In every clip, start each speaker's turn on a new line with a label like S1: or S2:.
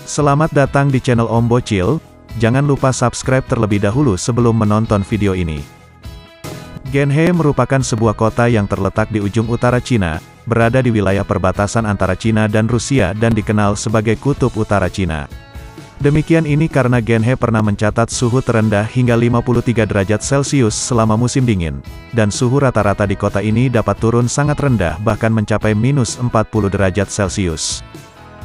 S1: Selamat datang di channel Om Bocil, jangan lupa subscribe terlebih dahulu sebelum menonton video ini. Ganhe merupakan sebuah kota yang terletak di ujung utara Cina, berada di wilayah perbatasan antara Cina dan Rusia dan dikenal sebagai Kutub Utara Cina. Demikian ini karena Ganhe pernah mencatat suhu terendah hingga 53 derajat Celcius selama musim dingin, dan suhu rata-rata di kota ini dapat turun sangat rendah bahkan mencapai minus 40 derajat Celcius.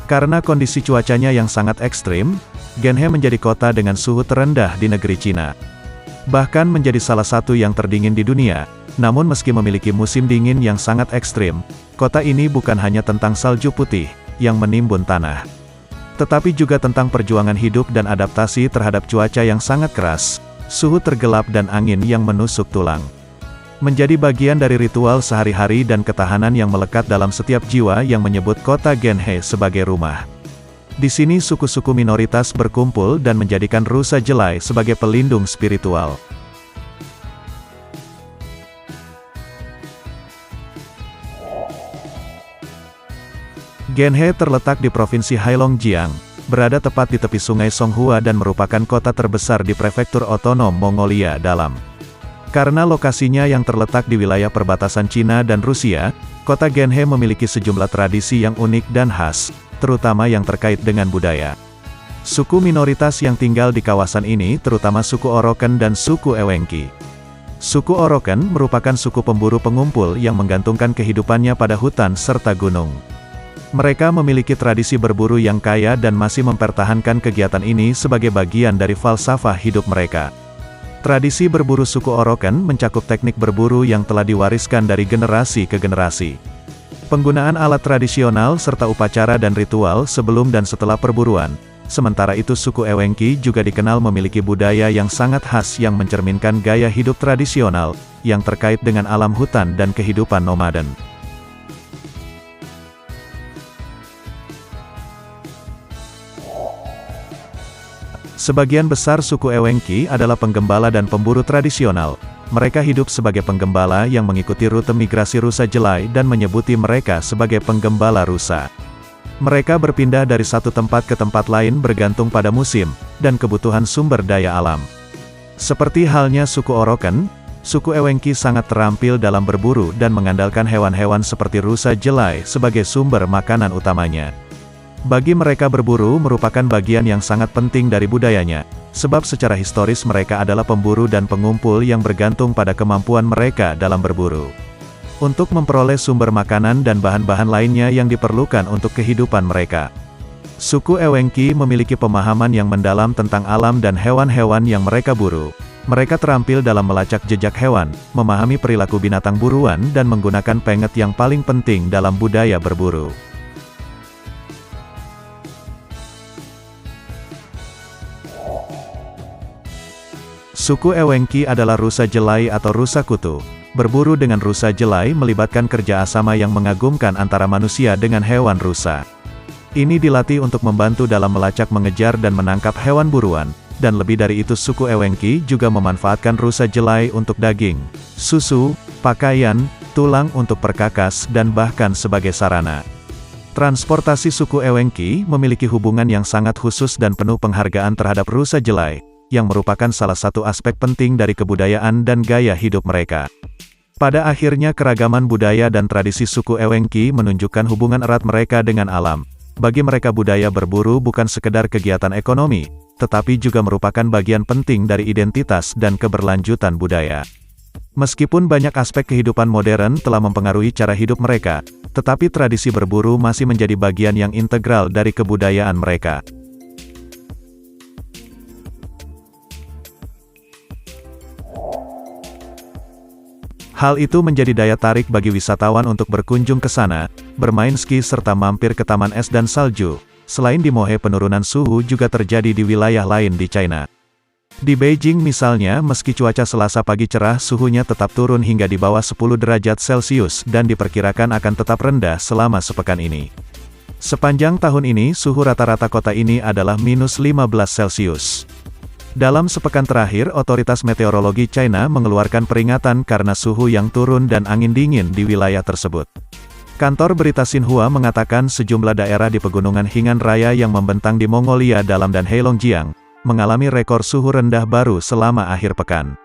S1: Karena kondisi cuacanya yang sangat ekstrim, Ganhe menjadi kota dengan suhu terendah di negeri Cina. Bahkan menjadi salah satu yang terdingin di dunia. Namun meski memiliki musim dingin yang sangat ekstrim, kota ini bukan hanya tentang salju putih yang menimbun tanah, tetapi juga tentang perjuangan hidup dan adaptasi terhadap cuaca yang sangat keras, suhu tergelap dan angin yang menusuk tulang. Menjadi bagian dari ritual sehari-hari dan ketahanan yang melekat dalam setiap jiwa yang menyebut kota Ganhe sebagai rumah. Di sini suku-suku minoritas berkumpul dan menjadikan rusa jelai sebagai pelindung spiritual. Ganhe terletak di Provinsi Heilongjiang, berada tepat di tepi sungai Songhua dan merupakan kota terbesar di prefektur otonom Mongolia Dalam. Karena lokasinya yang terletak di wilayah perbatasan Cina dan Rusia, kota Ganhe memiliki sejumlah tradisi yang unik dan khas, terutama yang terkait dengan budaya. Suku minoritas yang tinggal di kawasan ini terutama suku Oroken dan suku Ewenki. Suku Oroken merupakan suku pemburu pengumpul yang menggantungkan kehidupannya pada hutan serta gunung. Mereka memiliki tradisi berburu yang kaya dan masih mempertahankan kegiatan ini sebagai bagian dari falsafah hidup mereka. Tradisi berburu suku Oroken mencakup teknik berburu yang telah diwariskan dari generasi ke generasi. Penggunaan alat tradisional serta upacara dan ritual sebelum dan setelah perburuan. Sementara itu suku Ewenki juga dikenal memiliki budaya yang sangat khas yang mencerminkan gaya hidup tradisional, yang terkait dengan alam hutan dan kehidupan nomaden. Sebagian besar suku Ewenki adalah penggembala dan pemburu tradisional. Mereka hidup sebagai penggembala yang mengikuti rute migrasi rusa jelai dan menyebuti mereka sebagai penggembala rusa. Mereka berpindah dari satu tempat ke tempat lain bergantung pada musim dan kebutuhan sumber daya alam. Seperti halnya suku Oroken, suku Ewenki sangat terampil dalam berburu dan mengandalkan hewan-hewan seperti rusa jelai sebagai sumber makanan utamanya. Bagi mereka berburu merupakan bagian yang sangat penting dari budayanya, sebab secara historis mereka adalah pemburu dan pengumpul yang bergantung pada kemampuan mereka dalam berburu. Untuk memperoleh sumber makanan dan bahan-bahan lainnya yang diperlukan untuk kehidupan mereka. Suku Ewenki memiliki pemahaman yang mendalam tentang alam dan hewan-hewan yang mereka buru. Mereka terampil dalam melacak jejak hewan, memahami perilaku binatang buruan dan menggunakan penget yang paling penting dalam budaya berburu. Suku Ewenki adalah rusa jelai atau rusa kutu. Berburu dengan rusa jelai melibatkan kerjasama yang mengagumkan antara manusia dengan hewan rusa. Ini dilatih untuk membantu dalam melacak, mengejar dan menangkap hewan buruan, dan lebih dari itu suku Ewenki juga memanfaatkan rusa jelai untuk daging, susu, pakaian, tulang untuk perkakas dan bahkan sebagai sarana. Transportasi suku Ewenki memiliki hubungan yang sangat khusus dan penuh penghargaan terhadap rusa jelai, yang merupakan salah satu aspek penting dari kebudayaan dan gaya hidup mereka. Pada akhirnya keragaman budaya dan tradisi suku Ewenki menunjukkan hubungan erat mereka dengan alam. Bagi mereka budaya berburu bukan sekedar kegiatan ekonomi, tetapi juga merupakan bagian penting dari identitas dan keberlanjutan budaya. Meskipun banyak aspek kehidupan modern telah mempengaruhi cara hidup mereka, tetapi tradisi berburu masih menjadi bagian yang integral dari kebudayaan mereka. Hal itu menjadi daya tarik bagi wisatawan untuk berkunjung ke sana, bermain ski serta mampir ke taman es dan salju. Selain di Mohe, penurunan suhu juga terjadi di wilayah lain di China. Di Beijing misalnya, meski cuaca Selasa pagi cerah, suhunya tetap turun hingga di bawah 10 derajat Celcius dan diperkirakan akan tetap rendah selama sepekan ini. Sepanjang tahun ini, suhu rata-rata kota ini adalah minus 15 Celcius. Dalam sepekan terakhir, otoritas meteorologi China mengeluarkan peringatan karena suhu yang turun dan angin dingin di wilayah tersebut. Kantor berita Xinhua mengatakan sejumlah daerah di pegunungan Hingan Raya yang membentang di Mongolia Dalam dan Heilongjiang, mengalami rekor suhu rendah baru selama akhir pekan.